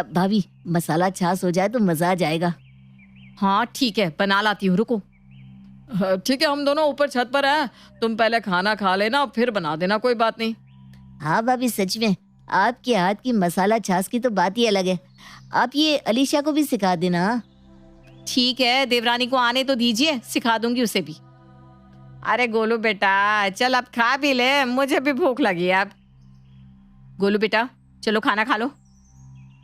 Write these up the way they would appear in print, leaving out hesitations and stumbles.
भाभी मसाला छाछ हो जाए तो मजा आ जाएगा। हाँ ठीक है, बना लाती हूँ, रुको। ठीक है, हम दोनों ऊपर छत पर हैं, तुम पहले खाना खा लेना फिर बना देना, कोई बात नहीं। हाँ भाभी सच में आपके हाथ की मसाला छाछ की तो बात ही अलग है। आप ये अलीशा को भी सिखा देना। ठीक है, देवरानी को आने तो दीजिए, सिखा दूंगी उसे भी। अरे गोलू बेटा चल अब खा भी ले, मुझे भी भूख लगी है अब। गोलू बेटा चलो खाना खा लो,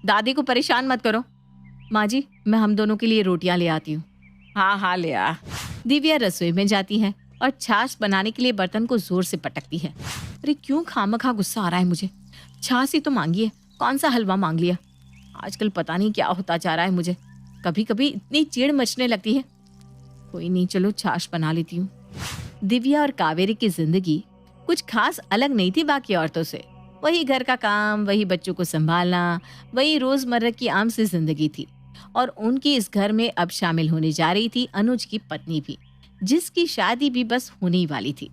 दादी को परेशान मत करो। माँ जी मैं हम दोनों के लिए रोटियां ले आती हूँ। हाँ हाँ ले आ। दिव्या रसोई में जाती है और छाछ बनाने के लिए बर्तन को जोर से पटकती है। अरे क्यों खामखा गुस्सा आ रहा है मुझे, छाछ ही तो मांगी है, कौन सा हलवा मांग लिया। आजकल पता नहीं क्या होता जा रहा है मुझे, कभी कभी इतनी चिढ़ मचने लगती है। कोई नहीं, चलो छाछ बना लेती हूँ। दिव्या और कावेरी की जिंदगी कुछ खास अलग नहीं थी बाकी औरतों से। वही घर का काम, वही बच्चों को संभालना, वही रोजमर्रा की आम सी जिंदगी थी। और उनकी इस घर में अब शामिल होने जा रही थी अनुज की पत्नी भी, जिसकी शादी भी बस होने ही वाली थी।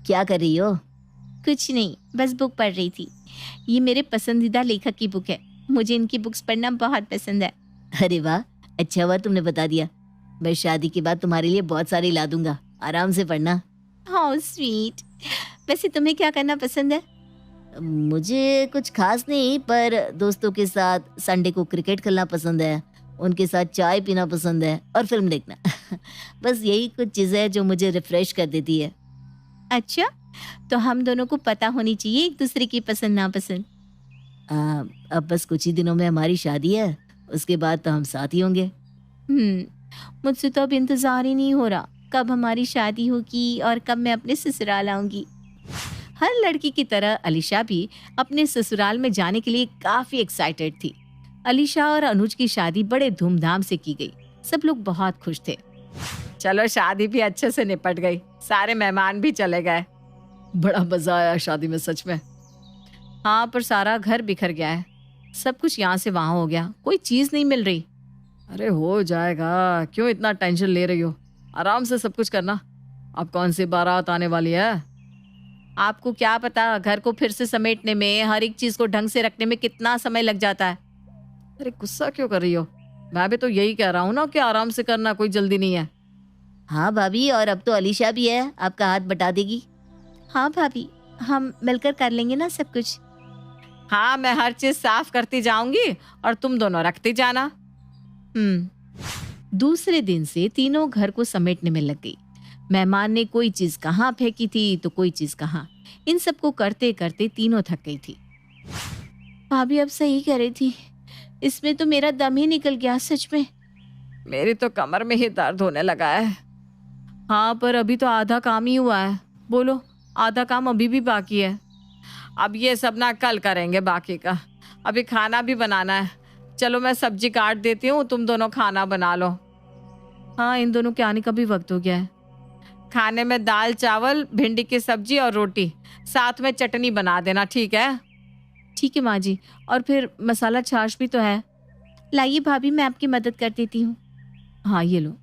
क्या कर रही हो? कुछ नहीं, बस बुक पढ़ रही थी। ये मेरे पसंदीदा लेखक की बुक है, मुझे इनकी बुक्स पढ़ना बहुत पसंद है। अरे वाह, अच्छा हुआ तुमने बता दिया। मैं शादी के बाद तुम्हारे लिए बहुत सारी ला दूंगा, आराम से पढ़ना। How sweet. वैसे तुम्हें क्या करना पसंद है? मुझे कुछ खास नहीं, पर दोस्तों के साथ संडे को क्रिकेट खेलना पसंद है, उनके साथ चाय पीना पसंद है और फिल्म देखना। बस यही कुछ चीजें हैं जो मुझे रिफ्रेश कर देती है। अच्छा, तो हम दोनों को पता होनी चाहिए एक दूसरे की पसंद नापसंद। अब बस कुछ ही दिनों में हमारी शादी है, उसके बाद तो हम साथ ही होंगे। मुझसे तो अब इंतजार ही नहीं हो रहा कब हमारी शादी होगी और कब मैं अपने ससुराल आऊंगी। हर लड़की की तरह अलीशा भी अपने ससुराल में जाने के लिए काफी एक्साइटेड थी। अलीशा और अनुज की शादी बड़े धूमधाम से की गई, सब लोग बहुत खुश थे। चलो शादी भी अच्छे से निपट गई, सारे मेहमान भी चले गए। बड़ा मजा आया शादी में सच में। हाँ पर सारा घर बिखर गया है, सब कुछ यहाँ से वहां हो गया, कोई चीज नहीं मिल रही। अरे हो जाएगा, क्यों इतना टेंशन ले रही हो, आराम से सब कुछ करना। अब कौन सी बारात आने वाली है? आपको क्या पता, घर को फिर से समेटने में, हर एक चीज को ढंग से रखने में कितना समय लग जाता है। अरे गुस्सा क्यों कर रही हो, मैं भी तो यही कह रहा हूँ ना कि आराम से करना, कोई जल्दी नहीं है। हाँ भाभी, और अब तो अलीशा भी है, आपका हाथ बटा देगी। हाँ भाभी, हम मिलकर कर लेंगे ना सब कुछ। हाँ मैं हर चीज साफ करती जाऊंगी और तुम दोनों रखती जाना। दूसरे दिन से तीनों घर को समेटने में लग गई। मेहमान ने कोई चीज कहाँ फेंकी थी तो कोई चीज कहाँ, इन सबको करते करते तीनों थक गई थी। भाभी अब सही कह रही थी, इसमें तो मेरा दम ही निकल गया सच में। मेरी तो कमर में ही दर्द होने लगा है। हाँ पर अभी तो आधा काम ही हुआ है, बोलो आधा काम अभी भी बाकी है। अब ये सब ना कल करेंगे बाकी का, अभी खाना भी बनाना है। चलो मैं सब्जी काट देती हूँ, तुम दोनों खाना बना लो। हाँ इन दोनों के आने का भी वक्त हो गया है। खाने में दाल चावल, भिंडी की सब्जी और रोटी, साथ में चटनी बना देना, ठीक है? ठीक है माँ जी, और फिर मसाला छाछ भी तो है। लाइए भाभी, मैं आपकी मदद कर देती हूँ। हाँ ये लो।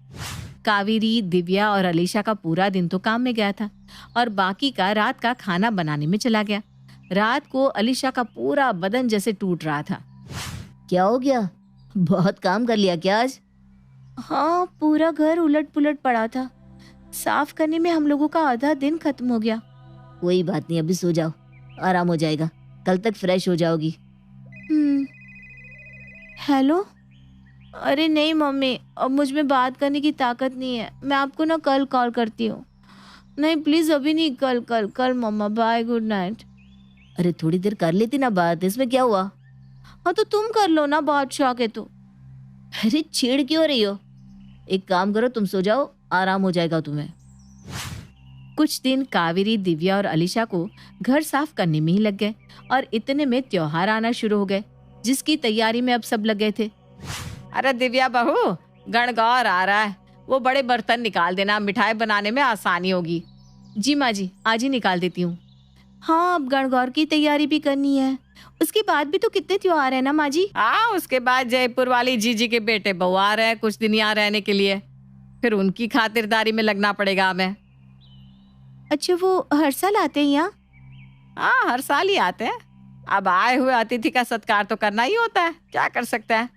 कावेरी, दिव्या और अलीशा का पूरा दिन तो काम में गया था और बाकी का रात का खाना बनाने में चला गया। रात को अलीशा का पूरा बदन जैसे टूट रहा था। क्या हो गया, बहुत काम कर लिया क्या आज? हाँ, पूरा घर उलट पुलट पड़ा था, साफ करने में हम लोगों का आधा दिन खत्म हो गया। कोई बात नहीं, अभी सो जाओ, आराम हो जाएगा, कल तक फ्रेश हो जाओगी। हेलो। अरे नहीं मम्मी, अब मुझ में बात करने की ताकत नहीं है, मैं आपको ना कल कॉल करती हूँ। नहीं प्लीज अभी नहीं, कल कल कल मम्मा, बाय, गुड नाइट। अरे थोड़ी देर कर लेती ना बात, इसमें क्या हुआ? हाँ तो तुम कर लो ना, बादशाह के तो। अरे छेड़ क्यों रही हो, एक काम करो तुम सो जाओ, आराम हो जाएगा तुम्हें। कुछ दिन कावेरी, दिव्या और अलीशा को घर साफ करने में ही लग गए और इतने में त्योहार आना शुरू हो गए, जिसकी तैयारी में अब सब लग गए थे। अरे दिव्या बहू, गणगौर आ रहा है, वो बड़े बर्तन निकाल देना, मिठाई बनाने में आसानी होगी। जी माँ जी, आज ही निकाल देती हूँ। हाँ अब गणगौर की तैयारी भी करनी है, उसके बाद भी तो कितने त्योहार है ना माँ जी। हाँ उसके बाद जयपुर वाली जीजी के बेटे बहू आ रहे हैं कुछ दिन यहाँ रहने के लिए, फिर उनकी खातिरदारी में लगना पड़ेगा हमें। अच्छा, वो हर साल आते हैं यहाँ? हाँ हर साल ही आते हैं, अब आए हुए अतिथि का सत्कार तो करना ही होता है, क्या कर सकते हैं।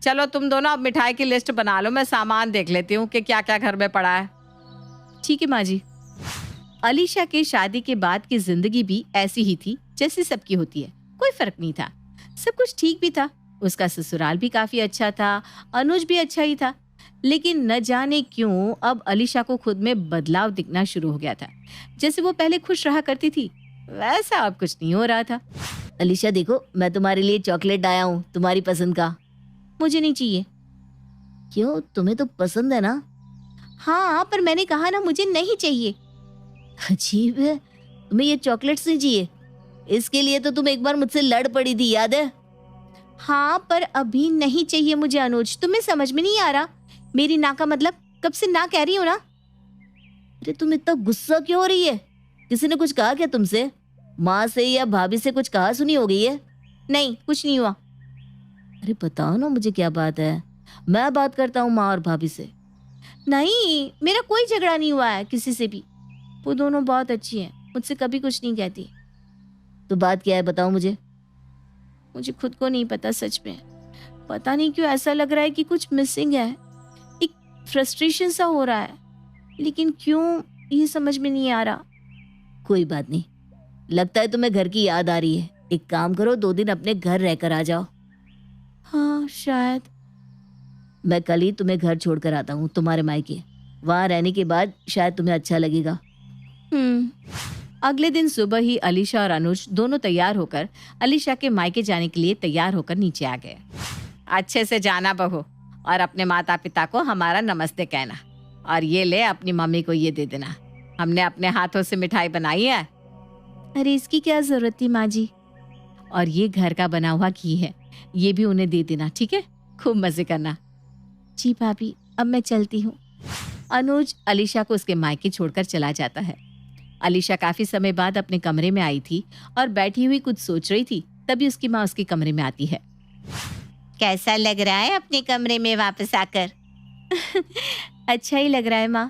चलो तुम दोनों अब मिठाई की लिस्ट बना लो, मैं सामान देख लेती हूँ कि क्या क्या घर में पड़ा है। ठीक है माँ जी। अलीशा के शादी के बाद की जिंदगी भी ऐसी ही थी जैसी सबकी होती है, कोई फर्क नहीं था। सब कुछ ठीक भी था, उसका ससुराल भी काफी अच्छा था, अनुज भी अच्छा ही था। लेकिन न जाने क्यों अब अलीशा को खुद में बदलाव दिखना शुरू हो गया था। जैसे वो पहले खुश रहा करती थी, वैसा अब कुछ नहीं हो रहा था। अलीशा देखो, मैं तुम्हारे लिए चॉकलेट आया हूँ, तुम्हारी पसंद का। मुझे नहीं चाहिए। क्यों, तुम्हें तो पसंद है ना? हाँ, पर मैंने कहा ना मुझे नहीं चाहिए। अजीब है, तुम्हें ये चॉकलेट्स नहीं चाहिए? इसके लिए तो तुम एक बार मुझसे लड़ पड़ी थी, याद है? हाँ, पर अभी नहीं चाहिए मुझे अनुज। तुम्हें समझ में नहीं आ रहा? मेरी ना का मतलब कब से ना कह रही हो ना। अरे तुम इतना गुस्सा क्यों हो रही है? किसी ने कुछ कहा क्या तुमसे? माँ से या भाभी से कुछ कहा सुनी हो गई है? नहीं, कुछ नहीं हुआ। अरे बताओ ना मुझे, क्या बात है? मैं बात करता हूँ माँ और भाभी से। नहीं, मेरा कोई झगड़ा नहीं हुआ है किसी से भी। वो दोनों बहुत अच्छी हैं, मुझसे कभी कुछ नहीं कहती। तो बात क्या है, बताओ मुझे। मुझे खुद को नहीं पता, सच में। पता नहीं क्यों ऐसा लग रहा है कि कुछ मिसिंग है, एक फ्रस्ट्रेशन सा हो रहा है, लेकिन क्यों ये समझ में नहीं आ रहा। कोई बात नहीं, लगता है तुम्हें घर की याद आ रही है। एक काम करो, 2 दिन अपने घर रहकर आ जाओ। हाँ, शायद। मैं कल ही तुम्हें घर छोड़कर आता हूँ तुम्हारे मायके। वहां रहने के बाद शायद तुम्हें अच्छा लगेगा। अगले दिन सुबह ही अलीशा और अनुज दोनों तैयार होकर अलीशा के मायके जाने के लिए तैयार होकर नीचे आ गए। अच्छे से जाना बहू, और अपने माता पिता को हमारा नमस्ते कहना। और ये ले, अपनी मम्मी को ये दे देना, हमने अपने हाथों से मिठाई बनाई है। अरे इसकी क्या जरूरत थी माँ जी। और ये घर का बना हुआ घी है, ये भी उन्हें दे देना, ठीक है? खूब मजे करना। जी भाभी, अब मैं चलती हूँ। अनुज अलीशा को उसके मायके छोड़कर चला जाता है। अलीशा काफी समय बाद अपने कमरे में आई थी और बैठी हुई कुछ सोच रही थी, तभी उसकी माँ उसके कमरे में आती है। कैसा लग रहा है अपने कमरे में वापस आकर? अच्छा ही लग रहा है माँ।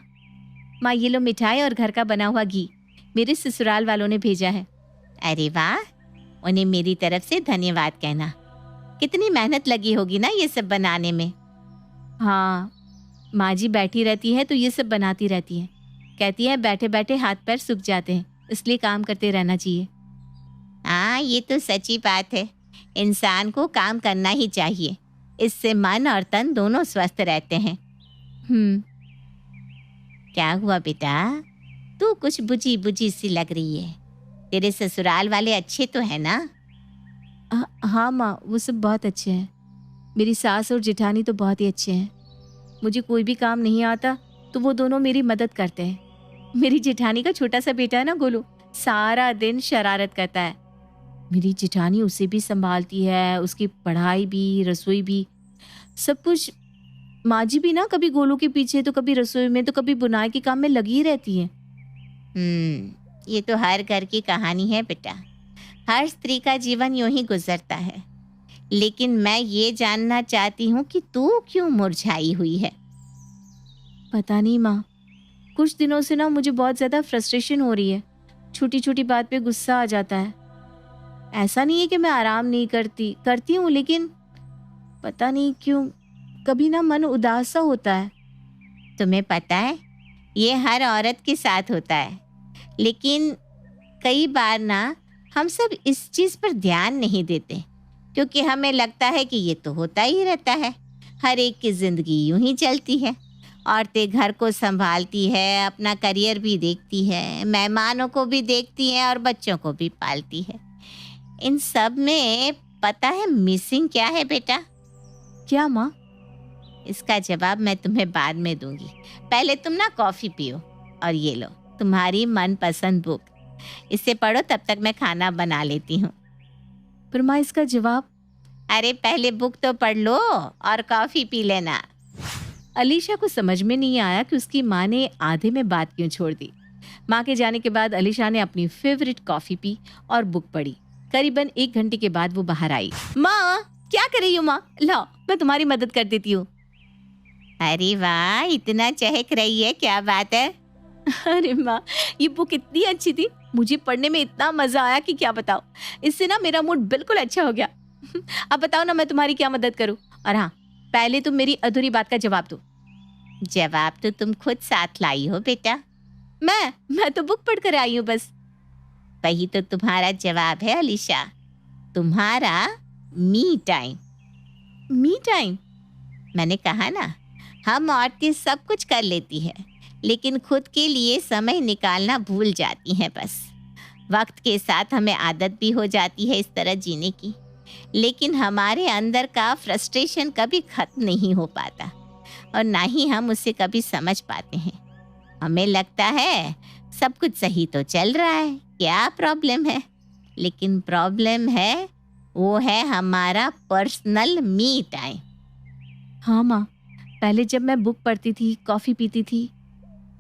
माँ, ये लो मिठाई और घर का बना हुआ घी, मेरे ससुराल वालों ने भेजा है। अरे वाह, उन्हें मेरी तरफ से धन्यवाद कहना। कितनी मेहनत लगी होगी ना ये सब बनाने में। हाँ, माँ जी बैठी रहती है तो ये सब बनाती रहती है। कहती है बैठे बैठे हाथ पैर सूख जाते हैं, इसलिए काम करते रहना चाहिए। हाँ, ये तो सच्ची बात है। इंसान को काम करना ही चाहिए, इससे मन और तन दोनों स्वस्थ रहते हैं। क्या हुआ बेटा, तू कुछ बुझी बुझी सी लग रही है। तेरे ससुराल वाले अच्छे तो है ना? हाँ माँ, वो सब बहुत अच्छे हैं। मेरी सास और जेठानी तो बहुत ही अच्छे हैं। मुझे कोई भी काम नहीं आता तो वो दोनों मेरी मदद करते हैं। मेरी जेठानी का छोटा सा बेटा है ना गोलू, सारा दिन शरारत करता है। मेरी जेठानी उसे भी संभालती है, उसकी पढ़ाई भी, रसोई भी, सब कुछ। माँ जी भी ना कभी गोलू के पीछे तो कभी रसोई में तो कभी बुनाई के काम में लगी ही रहती है। ये तो हर घर की कहानी है बेटा। हर स्त्री का जीवन यूं ही गुजरता है। लेकिन मैं ये जानना चाहती हूँ कि तू क्यों मुरझाई हुई है? पता नहीं माँ, कुछ दिनों से ना मुझे बहुत ज्यादा फ्रस्ट्रेशन हो रही है। छोटी छोटी बात पे गुस्सा आ जाता है। ऐसा नहीं है कि मैं आराम नहीं करती हूँ, लेकिन पता नहीं क्यों कभी ना मन उदास सा होता है। तुम्हें पता है, ये हर औरत के साथ होता है, लेकिन कई बार ना हम सब इस चीज पर ध्यान नहीं देते, क्योंकि हमें लगता है कि ये तो होता ही रहता है। हर एक की जिंदगी यूं ही चलती है। औरतें घर को संभालती है, अपना करियर भी देखती है, मेहमानों को भी देखती है और बच्चों को भी पालती है। इन सब में पता है मिसिंग क्या है बेटा? क्या माँ? इसका जवाब मैं तुम्हें बाद में दूंगी। पहले तुम ना कॉफी पियो, और ये लो तुम्हारी मनपसंद बुक, इसे पढ़ो, तब तक मैं खाना बना लेती हूँ। पर माँ, इसका जवाब? अरे पहले बुक तो पढ़ लो और कॉफी पी लेना। अलीशा को समझ में नहीं आया कि उसकी माँ ने आधे में बात क्यों छोड़ दी। माँ के जाने के बाद अलीशा ने अपनी फेवरेट कॉफी पी और बुक पढ़ी। करीबन 1 घंटे के बाद वो बाहर आई। माँ, क्या कर रही हो माँ? लाओ, मैं तुम्हारी मदद कर देती हूँ। अरे वाह, इतना चहक रही है, क्या बात है? अरे माँ, ये बुक इतनी अच्छी थी, मुझे पढ़ने में इतना मजा आया कि क्या बताओ। इससे ना मेरा मूड बिल्कुल अच्छा हो गया। अब बताओ ना, मैं तुम्हारी क्या मदद करूँ? और हाँ, पहले तुम मेरी अधूरी बात का जवाब दो। जवाब तो तुम खुद साथ लाई हो बेटा। मैं तो बुक पढ़ कर आई हूँ बस। वही तो तुम्हारा जवाब है अलीशा, तुम्हारा मी टाइम। Me time? मैंने कहा ना, हम औरतें सब कुछ कर लेती है, लेकिन खुद के लिए समय निकालना भूल जाती हैं बस। वक्त के साथ हमें आदत भी हो जाती है इस तरह जीने की, लेकिन हमारे अंदर का फ्रस्ट्रेशन कभी खत्म नहीं हो पाता और ना ही हम उसे कभी समझ पाते हैं। हमें लगता है सब कुछ सही तो चल रहा है, क्या प्रॉब्लम है? लेकिन प्रॉब्लम है, वो है हमारा पर्सनल मी टाइम। हाँ माँ, पहले जब मैं बुक पढ़ती थी, कॉफ़ी पीती थी,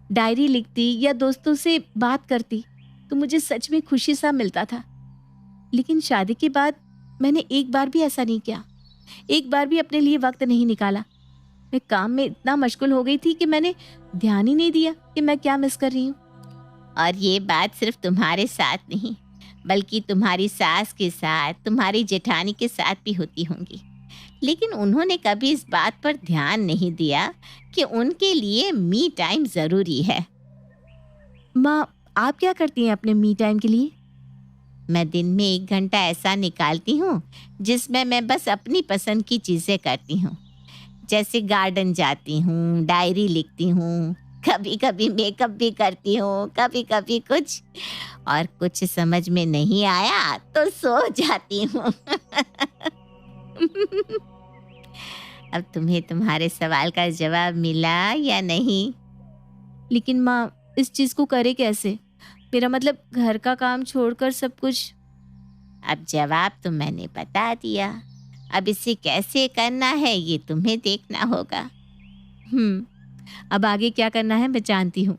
डायरी लिखती या दोस्तों से बात करती तो मुझे सच में खुशी सा मिलता था। लेकिन शादी के बाद मैंने एक बार भी ऐसा नहीं किया, एक बार भी अपने लिए वक्त नहीं निकाला। मैं काम में इतना मशगूल हो गई थी कि मैंने ध्यान ही नहीं दिया कि मैं क्या मिस कर रही हूँ। और ये बात सिर्फ तुम्हारे साथ नहीं, बल्कि तुम्हारी सास के साथ, तुम्हारी जेठानी के साथ भी होती होंगी, लेकिन उन्होंने कभी इस बात पर ध्यान नहीं दिया कि उनके लिए मी टाइम ज़रूरी है। माँ, आप क्या करती हैं अपने मी टाइम के लिए? मैं दिन में 1 घंटा ऐसा निकालती हूँ जिसमें मैं बस अपनी पसंद की चीज़ें करती हूँ। जैसे गार्डन जाती हूँ, डायरी लिखती हूँ, कभी कभी मेकअप भी करती हूँ, कभी कभी कुछ, और कुछ समझ में नहीं आया तो सो जाती हूँ। अब तुम्हें तुम्हारे सवाल का जवाब मिला या नहीं? लेकिन माँ, इस चीज़ को करे कैसे? मेरा मतलब घर का काम छोड़कर सब कुछ। अब जवाब तो मैंने बता दिया, अब इसे कैसे करना है ये तुम्हें देखना होगा। अब आगे क्या करना है मैं जानती हूँ।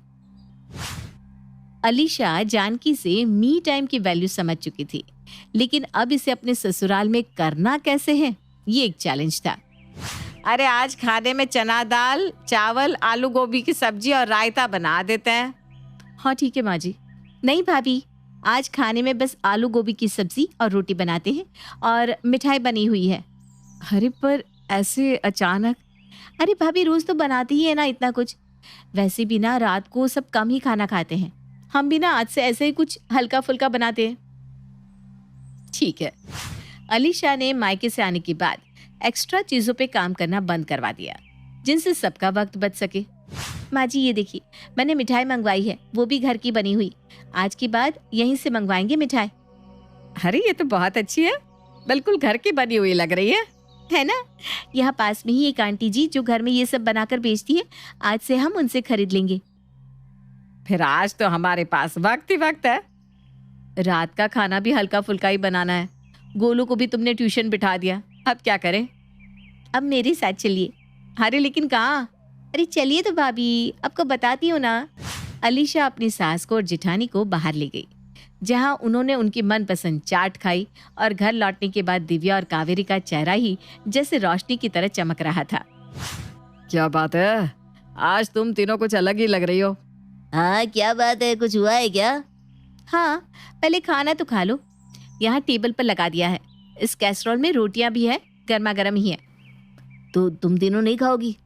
अलीशा जानकी से मी टाइम की वैल्यू समझ चुकी थी, लेकिन अब इसे अपने ससुराल में करना कैसे है, ये एक चैलेंज था। अरे आज खाने में चना दाल, चावल, आलू गोभी की सब्जी और रायता बना देते हैं। हाँ ठीक है माँ जी। नहीं भाभी, आज खाने में बस आलू गोभी की सब्जी और रोटी बनाते हैं और मिठाई बनी हुई है। अरे पर ऐसे अचानक? अरे भाभी, रोज तो बनाती ही है ना इतना कुछ। वैसे भी ना रात को सब कम ही खाना खाते हैं, हम भी ना आज से ऐसे ही कुछ हल्का फुल्का बनाते हैं। ठीक है। अलीशा ने मायके से आने के बाद एक्स्ट्रा चीजों पे काम करना बंद करवा दिया, जिनसे सबका वक्त बच सके। माँ जी, ये देखिए, मैंने मिठाई मंगवाई है, वो भी घर की बनी हुई। आज के बाद यहीं से मंगवाएंगे मिठाई। अरे ये तो बहुत अच्छी है, बिल्कुल घर की बनी हुई लग रही है ना? यहाँ पास में ही एक आंटी जी जो घर में ये सब बनाकर बेचती है, आज से हम उनसे खरीद लेंगे। फिर आज तो हमारे पास वक्त ही वक्त है। रात का खाना भी हल्का फुल्का ही बनाना है। गोलू को भी तुमने ट्यूशन बिठा दिया, अब क्या करें? अब मेरे साथ चलिए। अरे लेकिन कहाँ? अरे चलिए तो भाभी, आपको बताती हूँ ना। अलीशा अपनी सास को और जेठानी को बाहर ले गई, जहाँ उन्होंने उनकी मनपसंद चाट खाई और घर लौटने के बाद दिव्या और कावेरी का चेहरा ही जैसे रोशनी की तरह चमक रहा था। क्या बात है, आज तुम तीनों कुछ अलग ही लग रही हो। हाँ क्या बात है, कुछ हुआ है क्या? हाँ, पहले खाना तो खा लो, यहाँ टेबल पर लगा दिया है। इस कैसरोल में रोटियां भी है, गर्मा गर्म ही है। तो तुम तीनों नहीं खाओगी?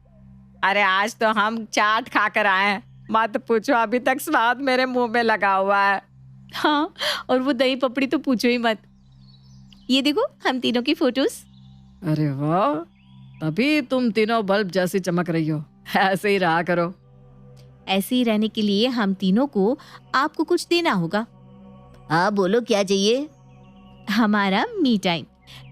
अरे आज तो हम चाट खाकर आए हैं, मत पूछो, अभी तक स्वाद मेरे मुंह में लगा हुआ है। हाँ, और वो दही पपड़ी तो पूछो ही मत। ये देखो हम तीनों की फोटोज। अरे वाह, तभी तुम तीनों बल्ब जैसी चमक रही हो, ऐसे ही रहा करो। ऐसे ही रहने के लिए हम तीनों को आपको कुछ देना होगा। हाँ बोलो, क्या चाहिए? हमारा मी टाइम,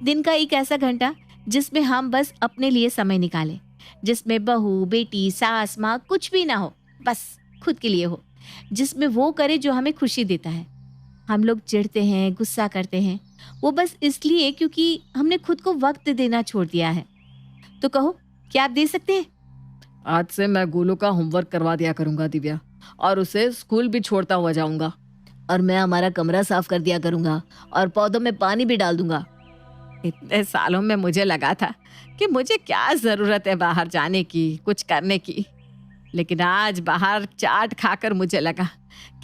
दिन का एक ऐसा घंटा जिसमें हम बस अपने लिए समय निकालें, जिसमें बहू, बेटी, सास, माँ कुछ भी ना हो, बस खुद के लिए हो, जिसमें वो करे जो हमें खुशी देता है। हम लोग चिढ़ते हैं, गुस्सा करते हैं, वो बस इसलिए क्योंकि हमने खुद को वक्त देना छोड़ दिया है। तो कहो, क्या आप दे सकते हैं? आज से मैं गोलू का होमवर्क करवा दिया करूंगा दिव्या, और उसे स्कूल भी छोड़ता हुआ जाऊंगा। और मैं हमारा कमरा साफ कर दिया करूंगा और पौधों में पानी भी डाल दूंगा। इतने सालों में मुझे लगा था कि मुझे क्या जरूरत है बाहर जाने की, कुछ करने की, लेकिन आज बाहर चाट खाकर मुझे लगा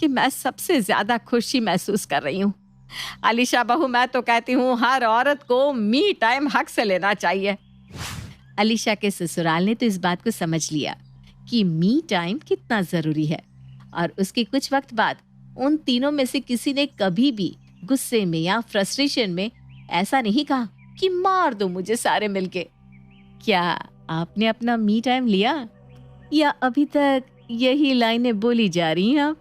कि मैं सबसे ज्यादा खुशी महसूस कर रही हूँ। अलीशा बहू, मैं तो कहती हूँ हर औरत को मी टाइम हक से लेना चाहिए। अलीशा के ससुराल ने तो इस बात को समझ लिया कि मी टाइम कितना जरूरी है, और उसके कुछ वक्त बाद उन तीनों में से किसी ने कभी भी गुस्से में या फ्रस्ट्रेशन में ऐसा नहीं कहा कि मार दो मुझे सारे मिलके। क्या आपने अपना मी टाइम लिया, या अभी तक यही लाइनें बोली जा रही हैं आप?